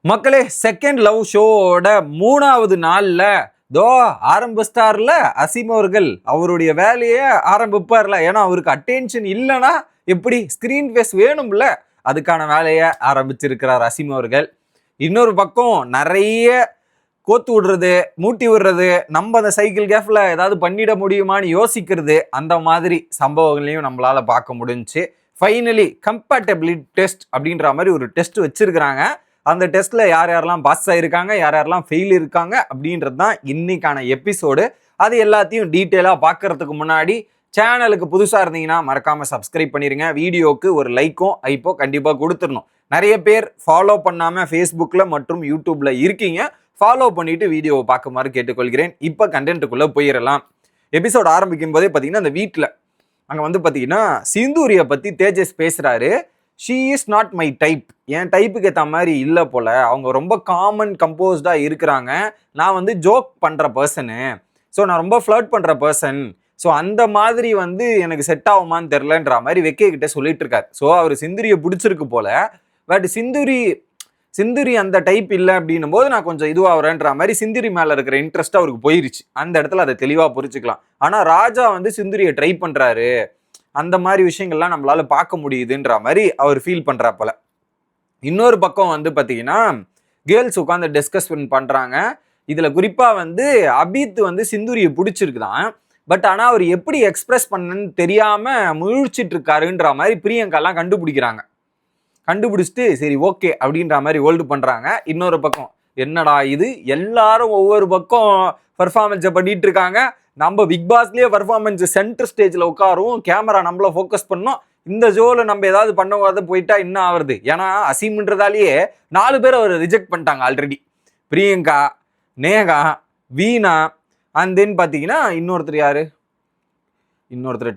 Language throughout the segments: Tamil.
மக்களே, செகண்ட் லவ் ஷோவோட 3வது நாள்ல தோ ஆரம்பிச்சிட்டார்ல அசீம் அவர்கள். அவருடைய வேலையை ஆரம்பிப்பார்ல. ஏன்னா அவருக்கு அட்டென்ஷன் இல்லைன்னா எப்படி, ஸ்கிரீன் ஃபேஸ் வேணும்ல, அதுக்கான வேலையை ஆரம்பிச்சிருக்கிறார் அசீம் அவர்கள். இன்னொரு பக்கம் நிறைய கோத்து விடுறது, மூட்டி விடுறது, நம்ம அந்த சைக்கிள் கேஃப்ல ஏதாவது பண்ணிட முடியுமான்னு யோசிக்கிறது, அந்த மாதிரி சம்பவங்களையும் நம்மளால பார்க்க முடிஞ்சுச்சு. ஃபைனலி கம்பேட்டபிலிட்டி டெஸ்ட் அப்படின்ற மாதிரி ஒரு டெஸ்ட் வச்சிருக்கிறாங்க. அந்த டெஸ்ட்ல யார் யாரெல்லாம் பாஸ் ஆகிருக்காங்க, யார் யாரெல்லாம் ஃபெயில் இருக்காங்க அப்படின்றது தான் இன்னைக்கான எபிசோடு. அது எல்லாத்தையும் டீட்டெயிலாக பார்க்கறதுக்கு முன்னாடி சேனலுக்கு புதுசாக இருந்தீங்கன்னா மறக்காமல் சப்ஸ்கிரைப் பண்ணிடுங்க. வீடியோவுக்கு ஒரு லைக்கும் ஐப்போ கண்டிப்பாக கொடுத்துடணும். நிறைய பேர் ஃபாலோ பண்ணாமல் ஃபேஸ்புக்கில் மற்றும் யூடியூப்பில் இருக்கீங்க. ஃபாலோ பண்ணிவிட்டு வீடியோவை பார்க்குமாறு கேட்டுக்கொள்கிறேன். இப்போ கண்டென்ட்டுக்குள்ளே போயிடலாம். எபிசோட் ஆரம்பிக்கும் போதே பார்த்தீங்கன்னா அந்த வீட்டில் அங்கே வந்து பார்த்தீங்கன்னா சிந்தூரியை பற்றி தேஜஸ் பேசுகிறாரு. She is not my type, என் டைப்புக்கு ஏற்ற மாதிரி இல்லை போல், அவங்க ரொம்ப காமன் கம்போஸ்டாக இருக்கிறாங்க, நான் வந்து ஜோக் பண்ணுற பர்சனு, ஸோ நான் ரொம்ப ஃப்ளர்ட் பண்ணுற பர்சன், ஸோ அந்த மாதிரி வந்து எனக்கு செட் ஆகுமான்னு தெரிலன்ற மாதிரி வெக்கே கிட்ட சொல்லிட்டு இருக்காரு. ஸோ அவர் சிந்துரியை பிடிச்சிருக்கு போல, பட் சிந்துரி அந்த டைப் இல்லை அப்படின்னும் போது நான் கொஞ்சம் இதுவாகிறேன்ற மாதிரி சிந்துரி மேலே இருக்கிற இன்ட்ரெஸ்ட் அவருக்கு போயிருச்சு. அந்த இடத்துல அதை தெளிவாக புரிச்சுக்கலாம். ஆனால் ராஜா வந்து சிந்துரியை ட்ரை பண்ணுறாரு, அந்த மாதிரி விஷயங்கள்லாம் நம்மளால பார்க்க முடியுதுன்ற மாதிரி அவர் ஃபீல் பண்ணுறாப்பல. இன்னொரு பக்கம் வந்து பார்த்தீங்கன்னா கேர்ள்ஸ் உட்காந்து டிஸ்கஸ் பண்ணுறாங்க. இதில் குறிப்பாக வந்து அபித் வந்து சிந்துரியை பிடிச்சிருக்குதான், பட் ஆனால் அவர் எப்படி எக்ஸ்பிரஸ் பண்ணன்னு தெரியாமல் முழிச்சிட்டு இருக்காருன்ற மாதிரி பிரியங்காலாம் கண்டுபிடிச்சிட்டு சரி ஓகே அப்படின்ற மாதிரி ஹோல்டு பண்ணுறாங்க. இன்னொரு பக்கம் என்னடா இது, எல்லாரும் ஒவ்வொரு பக்கம் பர்ஃபார்மன்ஸை பண்ணிட்டு இருக்காங்க, நம்ம பிக் பாஸ்லேயே பர்ஃபார்மன்ஸ் சென்டர் ஸ்டேஜில் உட்காரும், கேமரா நம்மள ஃபோக்கஸ் பண்ணோம், இந்த ஷோவில் நம்ம ஏதாவது பண்ண போயிட்டா என்ன ஆகுறது. ஏன்னா அசீம்ன்றதாலேயே 4 பேர் அவர் ரிஜெக்ட் பண்ணிட்டாங்க already. Priyanka, Neha, Veena, and then பார்த்தீங்கன்னா இன்னொருத்தர்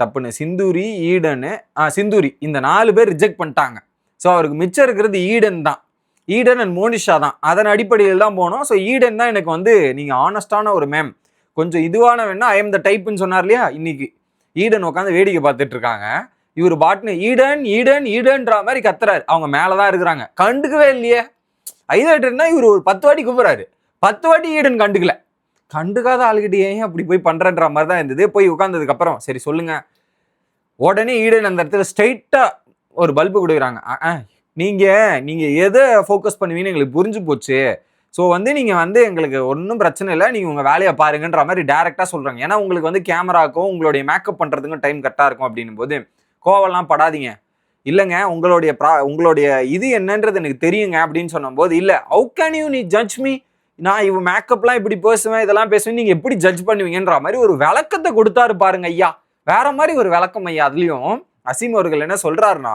டப்புன்னு சிந்துரி, ஈடனு, சிந்துரி, இந்த 4 பேர் ரிஜெக்ட் பண்ணிட்டாங்க. ஸோ அவருக்கு மிச்சம் இருக்கிறது ஈடன் தான், ஈடன் அண்ட் மோனிஷா தான். அதன் அடிப்படையில் தான் போனோம். ஸோ ஈடன் தான் எனக்கு வந்து நீங்கள் ஆனஸ்டான ஒரு மேம், கொஞ்சம் இதுவான வேணா ஐ எம் த டைப்புன்னு சொன்னார் இல்லையா, இன்னைக்கு ஈடன் உட்காந்து வேடிக்கை பார்த்துட்டு இருக்காங்க. இவர் பாட்டுன்னு ஈடன் ஈடன் ஈடன்ற மாதிரி கத்துறாரு. அவங்க மேலதான் இருக்கிறாங்க, கண்டுக்கவே இல்லையே. ஐலேட்டர்னா இவர் ஒரு 10 வாட்டி கூப்பிடுறாரு, 10 வாட்டி ஈடன் கண்டுக்காத ஆளுகிட்ட ஏன் அப்படி போய் பண்றன்ற மாதிரி தான் இருந்தது. போய் உட்கார்ந்ததுக்கு அப்புறம் சரி சொல்லுங்க, உடனே ஈடன் அந்த இடத்துல ஸ்ட்ரைட்டா ஒரு பல்பு கொடுக்குறாங்க. நீங்க எதை ஃபோக்கஸ் பண்ணுவீங்கன்னு எங்களுக்கு புரிஞ்சு போச்சு, ஸோ வந்து நீங்கள் வந்து எங்களுக்கு ஒன்றும் பிரச்சனை இல்லை, நீங்கள் உங்கள் வேலையை பாருங்கன்ற மாதிரி டேரெக்டாக சொல்கிறாங்க. ஏன்னா உங்களுக்கு வந்து கேமராக்கும் உங்களுடைய மேக்கப் பண்ணுறதுக்கும் டைம் கரெக்டாக இருக்கும் அப்படின்னும் போது கோவெல்லாம் படாதீங்க, இல்லைங்க உங்களுடைய இது என்னன்றது எனக்கு தெரியுங்க அப்படின்னு சொன்னபோது, இல்லை ஹவு கேன் யூ நீ ஜட்ஜ் மீ, நான் இவன் மேக்கப்லாம் இப்படி பேசுவேன், இதெல்லாம் பேசுவேன், நீங்கள் எப்படி ஜட்ஜ் பண்ணுவீங்கன்ற மாதிரி ஒரு விளக்கத்தை கொடுத்தாரு பாருங்க ஐயா. வேற மாதிரி ஒரு விளக்கம் ஐயா. அதுலேயும் அசீம் அவர்கள் என்ன சொல்கிறாருன்னா,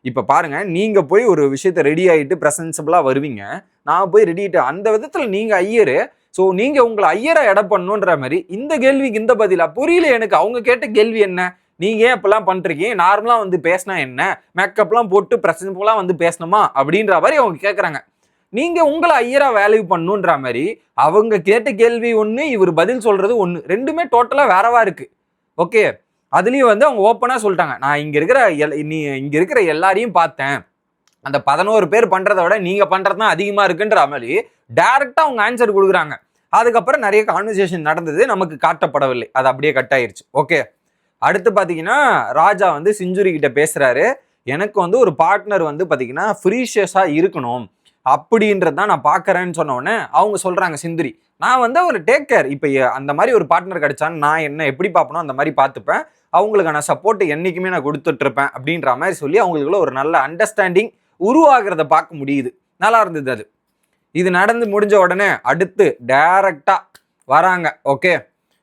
இப்போ பாருங்க, நீங்கள் போய் ஒரு விஷயத்த ரெடி ஆகிட்டு ப்ரெசன்சபிளாக வருவீங்க, நான் போய் ரெடி ஆகிட்டு, அந்த விதத்தில் நீங்கள் ஐயரு, ஸோ நீங்கள் உங்களை ஐயரை எடை பண்ணணுன்ற மாதிரி. இந்த கேள்விக்கு இந்த பதிலா புரியல எனக்கு. அவங்க கேட்ட கேள்வி என்ன, நீங்கள் ஏன் இப்பெல்லாம் பண்ணுறீங்க, நார்மலாக வந்து பேசினா என்ன, மேக்கப்லாம் போட்டு ப்ரெசன்டபுளாக வந்து பேசணுமா அப்படின்ற மாதிரி அவங்க கேட்குறாங்க. நீங்கள் உங்களை ஐயரா வேல்யூ பண்ணணுன்ற மாதிரி அவங்க கேட்ட கேள்வி ஒன்று, இவர் பதில் சொல்கிறது ஒன்று, ரெண்டுமே டோட்டலாக வேறவா இருக்குது. ஓகே, அதுலேயும் வந்து அவங்க ஓப்பனாக சொல்லிட்டாங்க, நான் இங்கே இருக்கிற எல்லாரையும் பார்த்தேன், அந்த 11 பேர் பண்ணுறத விட நீங்கள் பண்ணுறது தான் அதிகமாக இருக்குன்ற மாதிரி டைரெக்டாக அவங்க ஆன்சர் கொடுக்குறாங்க. அதுக்கப்புறம் நிறைய கான்வர்சேஷன் நடந்தது, நமக்கு காட்டப்படவில்லை, அது அப்படியே கட் ஆயிருச்சு. ஓகே, அடுத்து பார்த்தீங்கன்னா ராஜா வந்து சிந்துரி கிட்ட பேசுகிறாரு. எனக்கு வந்து ஒரு பார்ட்னர் வந்து பார்த்தீங்கன்னா ஃப்ரீஷியஸாக இருக்கணும் அப்படின்றது தான் நான் பார்க்குறேன்னு சொன்னோடனே அவங்க சொல்கிறாங்க சிந்துரி, நான் வந்து ஒரு டேக் கேர், இப்போ அந்த மாதிரி ஒரு பார்ட்னர் கிடைச்சான்னு நான் என்ன எப்படி பார்ப்பனோ அந்த மாதிரி பார்த்துப்பேன், அவங்களுக்கான சப்போர்ட் என்றைக்குமே நான் கொடுத்துட்ருப்பேன் அப்படின்ற மாதிரி சொல்லி அவங்களுக்குள்ள ஒரு நல்ல அண்டர்ஸ்டாண்டிங் உருவாகிறத பார்க்க முடியுது. நல்லா இருந்தது அது. இது நடந்து முடிஞ்ச உடனே அடுத்து டைரக்டாக வராங்க. ஓகே,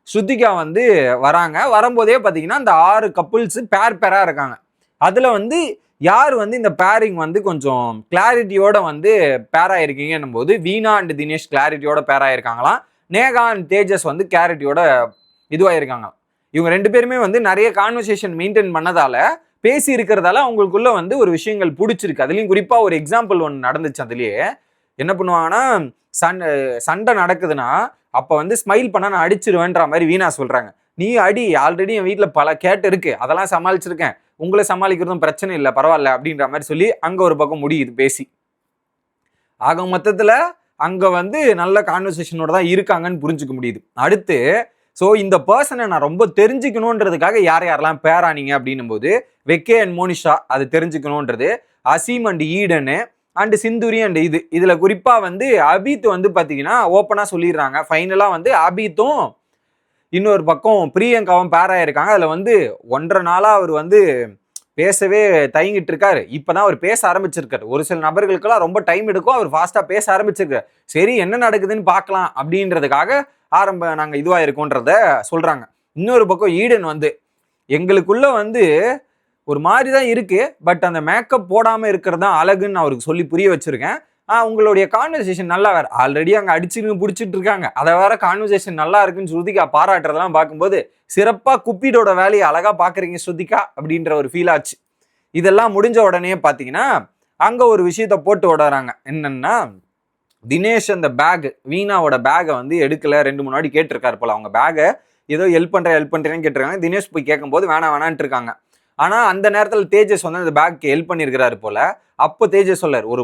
ஸ்ருதிகா வந்து வராங்க. வரும்போதே பார்த்தீங்கன்னா இந்த 6 கப்புள்ஸு பேராக இருக்காங்க. அதில் வந்து யார் வந்து இந்த பேரிங் வந்து கொஞ்சம் கிளாரிட்டியோட வந்து பேராக இருக்கீங்கன்னும் போது வீணா அண்ட் தினேஷ் கிளாரிட்டியோட பேராக இருக்காங்களாம், நேகா அண்ட் தேஜஸ் வந்து கிளாரிட்டியோட இதுவாக இருக்காங்க. இவங்க 2 பேருமே வந்து நிறைய கான்வர்சேஷன் மெயின்டைன் பண்ணதால, பேசி இருக்கிறதால அவங்களுக்குள்ள வந்து ஒரு விஷயங்கள் பிடிச்சிருக்கு. அதுலேயும் குறிப்பாக ஒரு எக்ஸாம்பிள் ஒன்று நடந்துச்சு. அதுலேயே என்ன பண்ணுவாங்கன்னா, சண்டை நடக்குதுன்னா அப்போ வந்து ஸ்மைல் பண்ண நான் அடிச்சிருவேன்ற மாதிரி வீணா சொல்கிறாங்க. நீ அடி, ஆல்ரெடி என் வீட்டில் பல கேட்டு இருக்கு, அதெல்லாம் சமாளிச்சிருக்கேன், உங்களை சமாளிக்கிறதும் பிரச்சனை இல்லை, பரவாயில்ல அப்படின்ற மாதிரி சொல்லி அங்கே ஒரு பக்கம் முடியுது பேசி. ஆக மொத்தத்துல அங்க வந்து நல்ல கான்வர்சேஷனோட தான் இருக்காங்கன்னு புரிஞ்சுக்க முடியுது. அடுத்து ஸோ இந்த பர்சனை நான் ரொம்ப தெரிஞ்சுக்கணுன்றதுக்காக யாரெல்லாம் பேரானீங்க அப்படின்னும் போது வெக்கே அண்ட் மோனிஷா அது தெரிஞ்சுக்கணுன்றது, அசீம் அண்ட் ஈடனு அண்ட் சிந்துரி அண்ட் இதுல குறிப்பா வந்து அபித் வந்து பாத்தீங்கன்னா ஓப்பனா சொல்லிடுறாங்க. ஃபைனலா வந்து அபித்தும் இன்னொரு பக்கம் பிரியங்காவும் பேரா இருக்காங்க. அதுல வந்து 1.5 நாளா அவர் வந்து பேசவே தயங்கிட்டு இருக்காரு. இப்பதான் அவர் பேச ஆரம்பிச்சிருக்காரு. ஒரு சில நபர்களுக்கெல்லாம் ரொம்ப டைம் எடுக்கும், அவர் ஃபாஸ்டா பேச ஆரம்பிச்சிருக்காரு. சரி என்ன நடக்குதுன்னு பார்க்கலாம் அப்படின்றதுக்காக நாங்க இதுவா இருக்கோன்றத சொல்றாங்க. இன்னொரு பக்கம் ஈடன் வந்து எங்களுக்குள்ள வந்து ஒரு மாதிரி தான் இருக்கு, பட் அந்த மேக்கப் போடாம இருக்கிறது தான் அழகுன்னு அவருக்கு சொல்லி புரிய வச்சிருக்கேன். உங்களுடைய கான்வர்சேஷன் நல்லா வேற ஆல்ரெடி அங்க அடிச்சுன்னு பிடிச்சிட்டு இருக்காங்க, அதை வேற கான்வர்சேஷன் நல்லா இருக்குன்னு ஸ்ருதிகா பாராட்டுறதெல்லாம் பார்க்கும்போது சிறப்பா குப்பிடோட வேலையை அழகா பாக்குறீங்க ஸ்ருதிகா அப்படின்ற ஒரு ஃபீல் ஆச்சு. இதெல்லாம் முடிஞ்ச உடனே பாத்தீங்கன்னா அங்க ஒரு விஷயத்த போட்டு விடுறாங்க. என்னன்னா தினேஷ் அந்த பேக் வீணாவோட பேகை வந்து எடுக்கல, 2-3 வாட்டி கேட்டிருக்காரு போல. அவங்க பேகை ஏதோ ஹெல்ப் பண்றேன்னு கேட்டிருக்காங்க. தினேஷ் போய் கேட்கும் போது வேணான்ட்டு இருக்காங்க. ஆனா அந்த நேரத்தில் தேஜஸ் வந்து அந்த பேக்கு ஹெல்ப் பண்ணியிருக்கிறாரு போல. அப்போ தேஜஸ் சொல்லார், ஒரு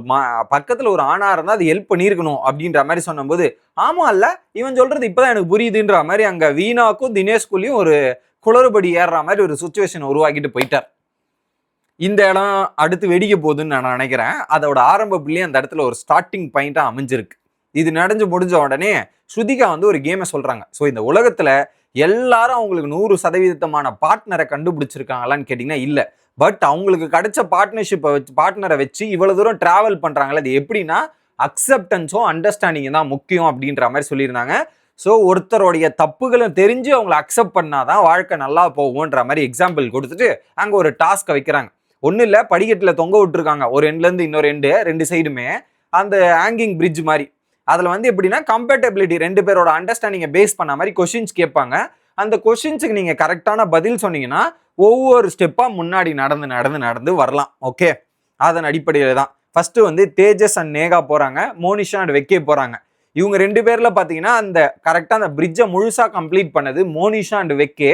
பக்கத்துல ஒரு ஆணா இருந்தா அது ஹெல்ப் பண்ணியிருக்கணும் அப்படின்ற மாதிரி சொன்னபோது, ஆமா இல்ல இவன் சொல்றது இப்பதான் எனக்கு புரியுதுன்ற மாதிரி அங்க வீணாக்கும் தினேஷ்குள்ளயும் ஒரு குளறுபடி ஏறுற மாதிரி ஒரு சுச்சுவேஷன் உருவாக்கிட்டு போயிட்டார். இந்த இடம் அடுத்து வெடிக்க போகுதுன்னு நான் நினைக்கிறேன். அதோட ஆரம்ப புள்ளி அந்த இடத்துல ஒரு ஸ்டார்டிங் பாயிண்டா அமைஞ்சிருக்கு. இது நடந்து முடிஞ்ச உடனே ஸ்ருதிகா வந்து ஒரு கேமை சொல்றாங்க. ஸோ இந்த உலகத்துல எல்லாரும் அவங்களுக்கு 100% பார்ட்னரை கண்டுபிடிச்சிருக்காங்களான்னு கேட்டீங்கன்னா இல்ல. பட் அவங்களுக்கு கிடைச்ச பார்ட்னரை வச்சு இவ்வளவு தூரம் டிராவல் பண்றாங்களே, அது எப்படின்னா அக்செப்டன்ஸும் அண்டர்ஸ்டாண்டிங் தான் முக்கியம் அப்படின்ற மாதிரி சொல்லியிருந்தாங்க. ஸோ ஒருத்தருடைய தப்புகளும் தெரிஞ்சு அவங்களை அக்செப்ட் பண்ணாதான் வாழ்க்கை நல்லா போகும்ன்ற மாதிரி எக்ஸாம்பிள் கொடுத்துட்டு அங்க ஒரு டாஸ்க்கை வைக்கிறாங்க. ஒன்றும் இல்லை, படிக்கட்டில் தொங்க விட்டுருக்காங்க ஒரு எண்ட்லேருந்து இன்னொரு ரெண்டு சைடுமே அந்த ஹேங்கிங் பிரிட்ஜ் மாதிரி. அதில் வந்து எப்படின்னா கம்பேட்டபிலிட்டி 2 பேரோட அண்டர்ஸ்டாண்டிங்கை பேஸ் பண்ண மாதிரி கொஷின்ஸ் கேட்பாங்க. அந்த கொஷின்ஸுக்கு நீங்கள் கரெக்டான பதில் சொன்னீங்கன்னா ஒவ்வொரு ஸ்டெப்பாக முன்னாடி நடந்து வரலாம். ஓகே, அதன் அடிப்படையில் தான் ஃபர்ஸ்ட் வந்து தேஜஸ் அண்ட் நேகா போகிறாங்க, மோனிஷா அண்ட் வெக்கே போகிறாங்க. இவங்க 2 பேர்ல பார்த்தீங்கன்னா அந்த கரெக்டாக அந்த பிரிட்ஜை முழுசாக கம்ப்ளீட் பண்ணது மோனிஷா அண்ட் வெக்கே.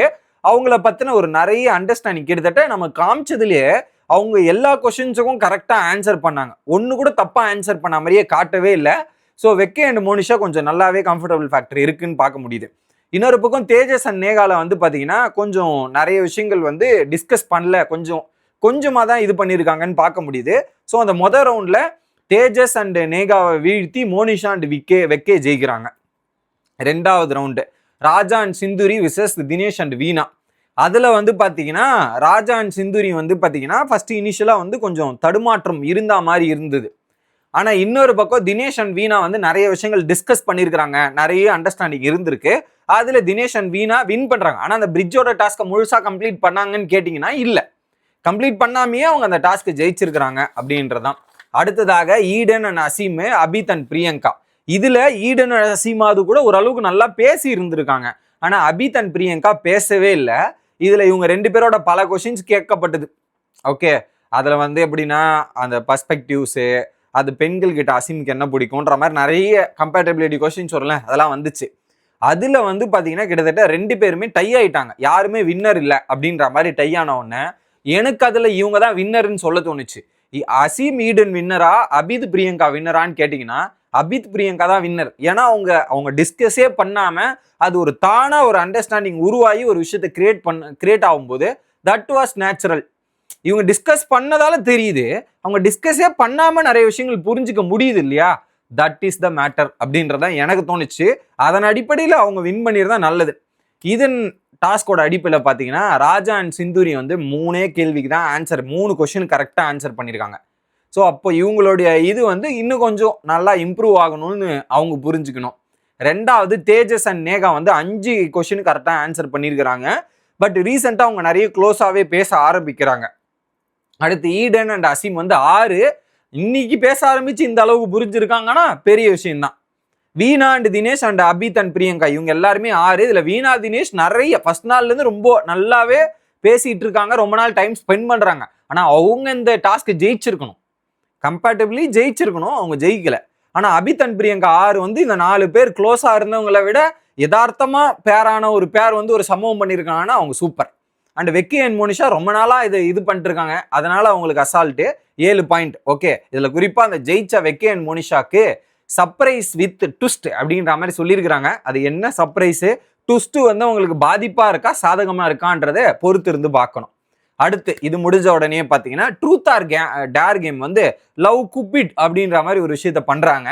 அவங்கள பற்றின ஒரு நிறைய அண்டர்ஸ்டாண்டிங் கிட்டத்தட்ட நம்ம காமிச்சதுலேயே அவங்க எல்லா கொஸ்டின்ஸுக்கும் கரெக்டாக ஆன்சர் பண்ணாங்க. ஒன்று கூட தப்பாக ஆன்சர் பண்ண மாதிரியே காட்டவே இல்லை. ஸோ வெக்கே அண்ட் மோனிஷா கொஞ்சம் நல்லாவே கம்ஃபர்டபுள் ஃபேக்டர் இருக்குன்னு பார்க்க முடியுது. இன்னொரு பக்கம் தேஜஸ் அண்ட் நேகால வந்து பார்த்தீங்கன்னா கொஞ்சம் நிறைய விஷயங்கள் வந்து டிஸ்கஸ் பண்ணல, கொஞ்சமாக தான் இது பண்ணியிருக்காங்கன்னு பார்க்க முடியுது. ஸோ அந்த முதல் ரவுண்டில் தேஜஸ் அண்ட் நேகாவை வீழ்த்தி மோனிஷா அண்ட் வெக்கே ஜெயிக்கிறாங்க. 2வது round Raja and Sindhuri versus Dinesh and Veena. அதில் வந்து பார்த்தீங்கன்னா ராஜா அண்ட் சிந்துரி வந்து பார்த்தீங்கன்னா ஃபர்ஸ்ட் இனிஷியலாக வந்து கொஞ்சம் தடுமாற்றம் இருந்த மாதிரி இருந்தது. ஆனால் இன்னொரு பக்கம் தினேஷ் அண்ட் வீணா வந்து நிறைய விஷயங்கள் டிஸ்கஸ் பண்ணியிருக்கிறாங்க, நிறைய அண்டர்ஸ்டாண்டிங் இருந்திருக்கு. அதில் தினேஷ் அண்ட் வீணா வின் பண்ணுறாங்க. ஆனால் அந்த பிரிட்ஜோட டாஸ்க்கை முழுசாக கம்ப்ளீட் பண்ணாங்கன்னு கேட்டிங்கன்னா இல்லை, கம்ப்ளீட் பண்ணாமையே அவங்க அந்த டாஸ்க்கை ஜெயிச்சிருக்கிறாங்க அப்படின்றதான். அடுத்ததாக Eden and Azeem, Abid and Priyanka. இதில் ஈடன் அண்ட் அசீமாவது கூட ஓரளவுக்கு நல்லா பேசி இருந்திருக்காங்க. ஆனால் அபித் அண்ட் பிரியங்கா பேசவே இல்லை. இதுல இவங்க 2 பேரோட பல கொஸ்டின்ஸ் கேட்கப்பட்டது. ஓகே, அதுல வந்து எப்படின்னா அந்த பர்ஸ்பெக்டிவ்ஸு, அது பெண்கள் கிட்ட அசீமுக்கு என்ன பிடிக்கும்ன்ற மாதிரி நிறைய கம்பேட்டபிலிட்டி கொஸ்டின்ஸ் வரல, அதெல்லாம் வந்துச்சு. அதுல வந்து பாத்தீங்கன்னா கிட்டத்தட்ட 2 பேருமே டை ஆயிட்டாங்க, யாருமே வின்னர் இல்லை அப்படின்ற மாதிரி டை ஆன உடனே எனக்கு அதுல இவங்க தான் வின்னர்ன்னு சொல்ல தோணுச்சு. அசீம் ஈடன் வின்னரா அபித் பிரியங்கா வின்னரான்னு கேட்டீங்கன்னா அபித் பிரியங்கா தான் வின்னர். ஏன்னா அவங்க டிஸ்கஸே பண்ணாம அது ஒரு தானா ஒரு அண்டர்ஸ்டாண்டிங் உருவாகி ஒரு விஷயத்தை கிரியேட் ஆகும்போது தட் வாஸ் நேச்சுரல். இவங்க டிஸ்கஸ் பண்ணதால தெரியுது, அவங்க டிஸ்கஸே பண்ணாம நிறைய விஷயங்கள் புரிஞ்சுக்க முடியுது இல்லையா, தட் இஸ் த மேட்டர் அப்படின்றத எனக்கு தோணுச்சு. அதன் அடிப்படையில் அவங்க வின் பண்ணிருந்தா நல்லது. இதன் டாஸ்கோட அடிப்படையில் பார்த்தீங்கன்னா ராஜா அண்ட் சிந்துரி வந்து 3 கேள்விக்கு தான் ஆன்சர், 3 கொஸ்டின் கரெக்டாக ஆன்சர் பண்ணியிருக்காங்க. ஸோ அப்போ இவங்களுடைய இது வந்து இன்னும் கொஞ்சம் நல்லா இம்ப்ரூவ் ஆகணும்னு அவங்க புரிஞ்சுக்கணும். 2வது தேஜஸ் அண்ட் நேகா வந்து 5 கொஸ்டின் கரெக்டாக ஆன்சர் பண்ணியிருக்கிறாங்க. பட் ரீசெண்டாக அவங்க நிறைய க்ளோஸாகவே பேச ஆரம்பிக்கிறாங்க. அடுத்து ஈடன் அண்ட் அசீம் வந்து 6 இன்னைக்கு பேச ஆரம்பிச்சு இந்த அளவுக்கு புரிஞ்சிருக்காங்கன்னா பெரிய விஷயம்தான். Veena and Dinesh and Abid and Priyanka இவங்க எல்லாருமே 6. இதுல வீணா தினேஷ் நிறைய ஃபர்ஸ்ட் நாள்ல இருந்து ரொம்ப நல்லாவே பேசிட்டு இருக்காங்க, ரொம்ப நாள் டைம் ஸ்பெண்ட் பண்றாங்க. ஆனா அவங்க இந்த டாஸ்க் ஜெயிச்சிருக்கணும், கம்பேட்டபிளி ஜெயிச்சிருக்கணும், அவங்க ஜெயிக்கல. ஆனா அபித் அண்ட் பிரியங்கா 6 வந்து இந்த 4 பேர் க்ளோஸா இருந்தவங்களை விட யதார்த்தமா பேரான ஒரு பேர் வந்து ஒரு சம்பவம் பண்ணியிருக்காங்கன்னா அவங்க சூப்பர். அண்ட் வெக்கி அண்ட் மோனிஷா ரொம்ப நாளா இது பண்ணிட்டு இருக்காங்க, அதனால அவங்களுக்கு அசால்ட்டு. 7 பாயிண்ட். ஓகே, இதுல குறிப்பா அந்த ஜெயிச்ச வெக்கே அண்ட் மோனிஷாக்கு சர்ப்ரைஸ் வித் ட்விஸ்ட் அப்படின்ற மாதிரி சொல்லியிருக்கிறாங்க. அது என்ன சர்ப்ரைஸ் ட்விஸ்ட் வந்து உங்களுக்கு பாதிப்பா இருக்கா சாதகமா இருக்கான்றதை பொறுத்து இருந்து பார்க்கணும். அடுத்து இது முடிஞ்ச உடனே பாத்தீங்கன்னா ட்ரூத் ஆர் டேர் கேம் வந்து லவ் குப்பிட் அப்படின்ற மாதிரி ஒரு விஷயத்த பண்றாங்க.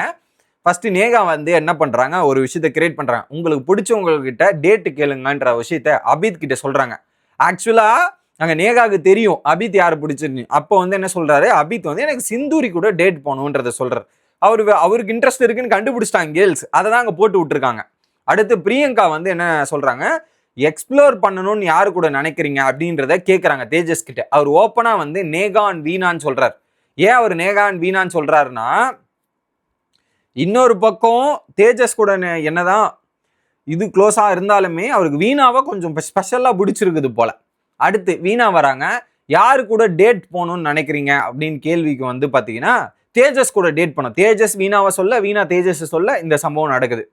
ஃபர்ஸ்ட் நேகா வந்து என்ன பண்றாங்க, ஒரு விஷயத்த கிரியேட் பண்றாங்க. உங்களுக்கு பிடிச்சவங்ககிட்ட டேட்டு கேளுங்கன்ற விஷயத்த அபித் கிட்ட சொல்றாங்க. ஆக்சுவலா அங்க நேகாவுக்கு தெரியும் அபித் யாரு பிடிச்சிருந்து. அப்போ வந்து என்ன சொல்றாரு, அபித் வந்து எனக்கு சிந்தூரி கூட டேட் போகணுன்றத சொல்றாரு. அவருக்கு இன்ட்ரெஸ்ட் இருக்குன்னு கண்டுபிடிச்சிட்டாங்க கேர்ள்ஸ், அதை தான் அங்க போட்டு விட்டுருக்காங்க. அடுத்து பிரியங்கா வந்து என்ன சொல்றாங்க, எக்ஸ்ப்ளோர் பண்ணணும்னு யாரு கூட நினைக்கிறீங்க அப்படின்றத கேட்கறாங்க தேஜஸ் கிட்ட. அவர் ஓப்பனா வந்து நேகான் வீணான்னு சொல்றாரு. ஏன் அவர் நேகான் வீணான்னு சொல்றாருன்னா, இன்னொரு பக்கம் தேஜஸ் கூட என்னதான் இது க்ளோஸா இருந்தாலுமே அவருக்கு வீணாவை கொஞ்சம் ஸ்பெஷலா பிடிச்சிருக்குது போல. அடுத்து வீணா வராங்க, யாரு கூட டேட் போகணும்னு நினைக்கிறீங்க அப்படின்னு கேள்விக்கு வந்து பாத்தீங்கன்னா தேஜஸ் கூட டேட் பண்ணும். தேஜஸ் வீணாவை சொல்ல, வீணா தேஜஸ் சொல்ல இந்த சம்பவம் நடக்குது.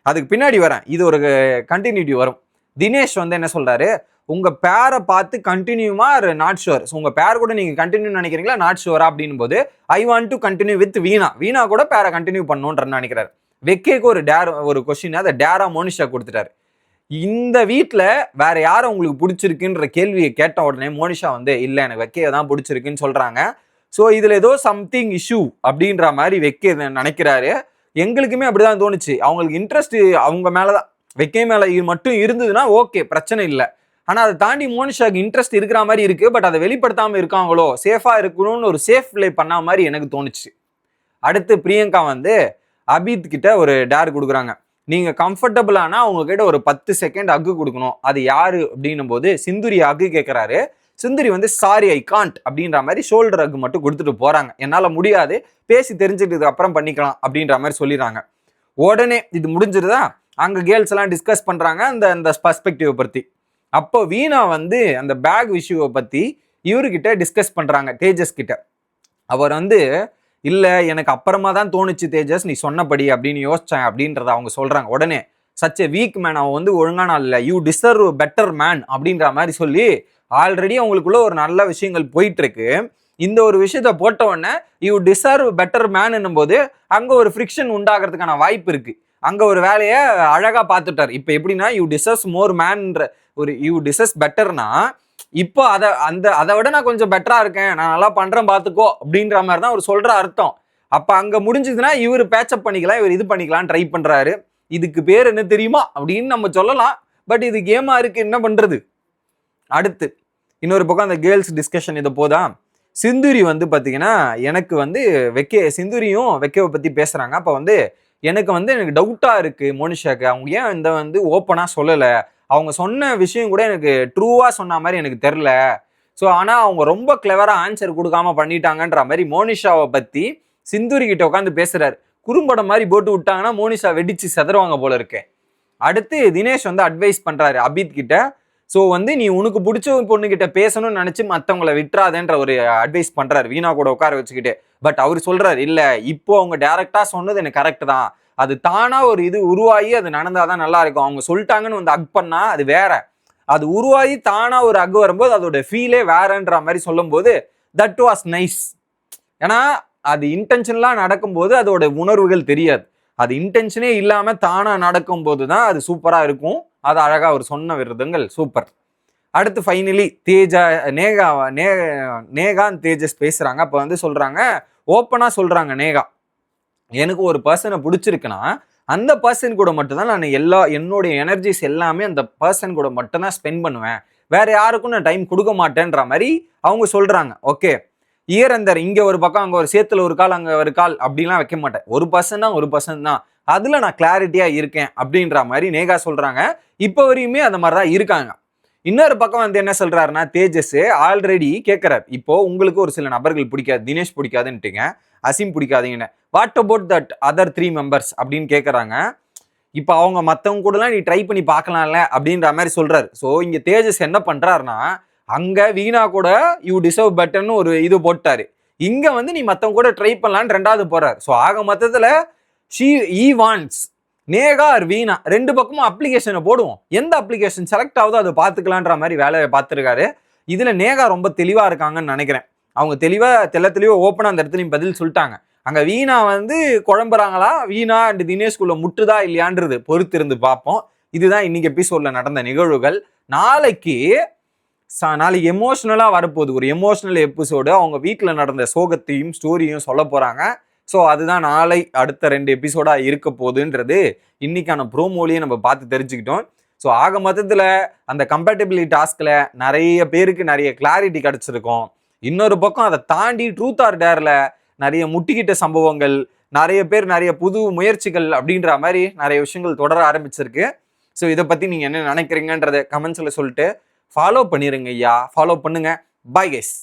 அதுக்கு பின்னாடி வரேன், இது ஒரு கண்டினியூட்டி வரும். தினேஷ் வந்து என்ன சொல்றாரு, உங்க பேரை பார்த்து கண்டினியூமா நாட் ஷுவர், உங்க பேர் கூட நீங்க கண்டினியூ நினைக்கிறீங்களா நாட் ஷுவரா அப்படின்னு போது I want to continue with Veena, Veena கூட பேரை கண்டினியூ பண்ணணும்ன்ற நினைக்கிறாரு. வெக்கேக்கு ஒரு கொஸ்டின், அதை டேரா மோனிஷா கொடுத்துட்டாரு. இந்த வீட்டில் வேற யாரும் உங்களுக்கு பிடிச்சிருக்குன்ற கேள்வியை கேட்ட உடனே மோனிஷா வந்து இல்லை எனக்கு வெக்கையை தான் பிடிச்சிருக்குன்னு சொல்றாங்க. ஸோ இதுல ஏதோ சம்திங் இஷ்யூ அப்படின்ற மாதிரி வெக்கே நினைக்கிறாரு. எங்களுக்குமே அப்படிதான் தோணுச்சு. அவங்களுக்கு இன்ட்ரெஸ்ட் அவங்க மேலதான், வெக்கை மேல மட்டும் இருந்ததுன்னா ஓகே பிரச்சனை இல்லை. ஆனா அதை தாண்டி மோனிஷாக்கு இன்ட்ரெஸ்ட் இருக்கிற மாதிரி இருக்கு. பட் அதை வெளிப்படுத்தாம இருக்காங்களோ, சேஃபா இருக்கணும்னு ஒரு சேஃப் பிளே பண்ண மாதிரி எனக்கு தோணுச்சு. அடுத்து பிரியங்கா வந்து அபித் கிட்ட ஒரு டேர் கொடுக்குறாங்க. நீங்க கம்ஃபர்டபுளானா அவங்க கிட்ட ஒரு 10 செகண்ட் அக்கு கொடுக்கணும். அது யாரு அப்படின்னும் போது சிந்துரி அக்கு கேட்கிறாரு. சிந்துரி வந்து சாரி ஐ காண்ட் அப்படின்ற மாதிரி ஷோல்டர் அக்கு மட்டும் கொடுத்துட்டு போறாங்க. என்னால முடியாது, பேசி தெரிஞ்சுக்கிட்டதுக்கு அப்புறம் பண்ணிக்கலாம் அப்படின்ற மாதிரி சொல்லிடுறாங்க. உடனே இது முடிஞ்சிருதா, அங்க கேர்ள்ஸ் எல்லாம் டிஸ்கஸ் பண்றாங்க அந்த பர்ஸ்பெக்டிவ் பத்தி. அப்போ வீணா வந்து அந்த பேக் இஷ்யூவை பத்தி இவர்கிட்ட டிஸ்கஸ் பண்றாங்க தேஜஸ் கிட்ட. அவர் வந்து இல்ல எனக்கு அப்புறமா தான் தோணுச்சு தேஜஸ் நீ சொன்னபடி அப்படின்னு யோசிச்சேன் அப்படின்றத அவங்க சொல்றாங்க. உடனே சச் எ வீக் மேன், அவன் வந்து ஒழுங்கான இல்லை, யூ டிசர்வ் பெட்டர் மேன் அப்படின்ற மாதிரி சொல்லி ஆல்ரெடி அவங்களுக்குள்ள ஒரு நல்ல விஷயங்கள் போயிட்டு இருக்கு. இந்த ஒரு விஷயத்த போட்ட உடனே யூ டிசர்வ் பெட்டர் மேன் போது அங்க ஒரு ஃப்ரிக்ஷன் உண்டாகிறதுக்கான வாய்ப்பு இருக்கு. அங்க ஒரு வேலையை அழகா பார்த்துட்டார். இப்ப எப்படின்னா யூ டிசர்வ்ஸ் மோர் மேன்ன்ற ஒரு யூ டிசர்வ்ஸ் பெட்டர்னா, இப்போ அதை விட நான் கொஞ்சம் பெட்டரா இருக்கேன், நான் நல்லா பண்றேன் பாத்துக்கோ அப்படின்ற மாதிரி தான் அவர் சொல்ற அர்த்தம். அப்ப அங்க முடிஞ்சதுன்னா இவர் பேச்சப் பண்ணிக்கலாம், இவர் இது பண்ணிக்கலாம் ட்ரை பண்றாரு. இதுக்கு பேர் என்ன தெரியுமா அப்படின்னு நம்ம சொல்லலாம். பட் இது கேமா இருக்கு, என்ன பண்றது. அடுத்து இன்னொரு பக்கம் அந்த கேர்ள்ஸ் டிஸ்கஷன் இதை போதா, சிந்துரி வந்து பாத்தீங்கன்னா எனக்கு வந்து சிந்துரியும் வெக்கவை பத்தி பேசுறாங்க. அப்ப வந்து எனக்கு டவுட்டா இருக்கு மோனிஷாக்கு, அவங்க ஏன் இந்த வந்து ஓப்பனா சொல்லல, அவங்க சொன்ன விஷயம் கூட எனக்கு ட்ரூவா சொன்ன மாதிரி எனக்கு தெரில. ஸோ ஆனா அவங்க ரொம்ப கிளவரா ஆன்சர் கொடுக்காம பண்ணிட்டாங்கன்ற மாதிரி மோனிஷாவை பத்தி சிந்துரி கிட்ட உட்காந்து பேசுறாரு. குறும்படம் மாதிரி போட்டு விட்டாங்கன்னா மோனிஷா வெடிச்சு செதறுவாங்க போல இருக்கு. அடுத்து தினேஷ் வந்து அட்வைஸ் பண்றாரு அபித் கிட்ட. ஸோ வந்து நீ உனக்கு பிடிச்ச பொண்ணுகிட்ட பேசணும்னு நினைச்சு மற்றவங்களை விட்டுறாதேன்ற ஒரு அட்வைஸ் பண்றாரு வீணா கூட உட்கார வச்சுக்கிட்டு. பட் அவர் சொல்றாரு இல்ல, இப்போ அவங்க டைரக்டா சொன்னது எனக்கு கரெக்ட் தான், அது தானா ஒரு இது உருவாகி அது நடந்தாதான் நல்லா இருக்கும். அவங்க சொல்லிட்டாங்கன்னு வந்து அக் பண்ணா அது வேற, அது உருவாகி தானா ஒரு அக் வரும்போது அதோட ஃபீலே வேறன்ற மாதிரி சொல்லும் போது தட் வாஸ் நைஸ். ஏன்னா அது இன்டென்ஷன்லா நடக்கும்போது அதோட உணர்வுகள் தெரியாது, அது இன்டென்ஷனே இல்லாம தானா நடக்கும் போதுதான் அது சூப்பரா இருக்கும். அது அழகா அவர் சொன்ன விருதுங்கள் சூப்பர். அடுத்து ஃபைனலி நேகா தேஜஸ் பேசுறாங்க. அப்ப வந்து சொல்றாங்க, ஓப்பனா சொல்றாங்க நேகா, எனக்கு ஒரு பர்சனை பிடிச்சிருக்குன்னா அந்த பர்சன் கூட மட்டும்தான் நான் என்னுடைய எனர்ஜிஸ் எல்லாமே அந்த பர்சன் கூட மட்டும்தான் ஸ்பெண்ட் பண்ணுவேன், வேற யாருக்கும் நான் டைம் கொடுக்க மாட்டேன்ற மாதிரி அவங்க சொல்றாங்க. ஓகே, இயரந்தர் இங்க ஒரு பக்கம் அங்க ஒரு சேத்துல ஒரு கால் அங்க ஒரு கால் அப்படிலாம் வைக்க மாட்டேன், ஒரு பர்சன் தான், அதுல நான் கிளாரிட்டியா இருக்கேன் அப்படின்ற மாதிரி நேகா சொல்றாங்க. இப்ப வரையுமே அந்த மாதிரிதான் இருக்காங்க. இன்னொரு பக்கம் வந்து என்ன சொல்றாருன்னா, தேஜஸ் ஆல்ரெடி கேட்கிறார், இப்போ உங்களுக்கு ஒரு சில நபர்கள் பிடிக்காது, தினேஷ் பிடிக்காதுன்னுட்டுங்க, அசீம் பிடிக்காதீங்கன்னு, what about that other 3 members அப்படின்னு கேட்கறாங்க. இப்போ அவங்க மற்றவங்க கூடலாம் நீ ட்ரை பண்ணி பார்க்கலாம்ல அப்படின்ற மாதிரி சொல்றாரு. ஸோ இங்க தேஜஸ் என்ன பண்றாருன்னா, அங்க வீணா கூட யூ டிசர்வ் பெட்டர்னு ஒரு இது போட்டாரு, இங்க வந்து நீ மற்றவங்க கூட ட்ரை பண்ணலான்னு 2வது போறாரு. ஸோ ஆக மொத்தத்துல he wants நேகா ஆர் வீணா 2 பக்கமும் அப்ளிகேஷனை போடுவோம், எந்த அப்ளிகேஷன் செலக்ட் ஆகுதோ அதை பார்த்துக்கலான்ற மாதிரி வேலையை பார்த்துருக்காரு. இதுல நேகா ரொம்ப தெளிவா இருக்காங்கன்னு நினைக்கிறேன். அவங்க தெளிவா ஓப்பனா அந்த இடத்துலையும் பதில் சொல்லிட்டாங்க. அங்க வீணா வந்து குழம்புறாங்களா, வீணா அண்ட் தினேஷ்குள்ள முட்டுதா இல்லையான்றது பொறுத்து இருந்து பார்ப்போம். இதுதான் இன்னைக்கு எபிசோட்ல நடந்த நிகழ்வுகள். நாளைக்கு எமோஷனலா வரப்போகுது, ஒரு எமோஷனல் எபிசோடு. அவங்க வீட்டில் நடந்த சோகத்தையும் ஸ்டோரியும் சொல்ல போறாங்க. ஸோ அதுதான் நாளை அடுத்த 2 எபிசோடா இருக்க போகுதுன்றது இன்னைக்கான ப்ரோமோலையே நம்ம பார்த்து தெரிஞ்சுக்கிட்டோம். ஸோ ஆக மொத்தத்தில் அந்த கம்பேட்டபிலிட்டி டாஸ்கில் நிறைய பேருக்கு நிறைய கிளாரிட்டி கிடைச்சிருக்கும். இன்னொரு பக்கம் அதை தாண்டி ட்ரூத் ஆர் டேர்ல நிறைய முட்டிக்கிட்ட சம்பவங்கள், நிறைய பேர் நிறைய புது முயற்சிகள் அப்படின்ற மாதிரி நிறைய விஷயங்கள் தொடர ஆரம்பிச்சிருக்கு. ஸோ இதை பற்றி நீங்கள் என்ன நினைக்கிறீங்கன்றத கமெண்ட்ஸில் சொல்லிட்டு ஃபாலோ பண்ணிடுங்க ஐயா, ஃபாலோ பண்ணுங்க. Bye guys.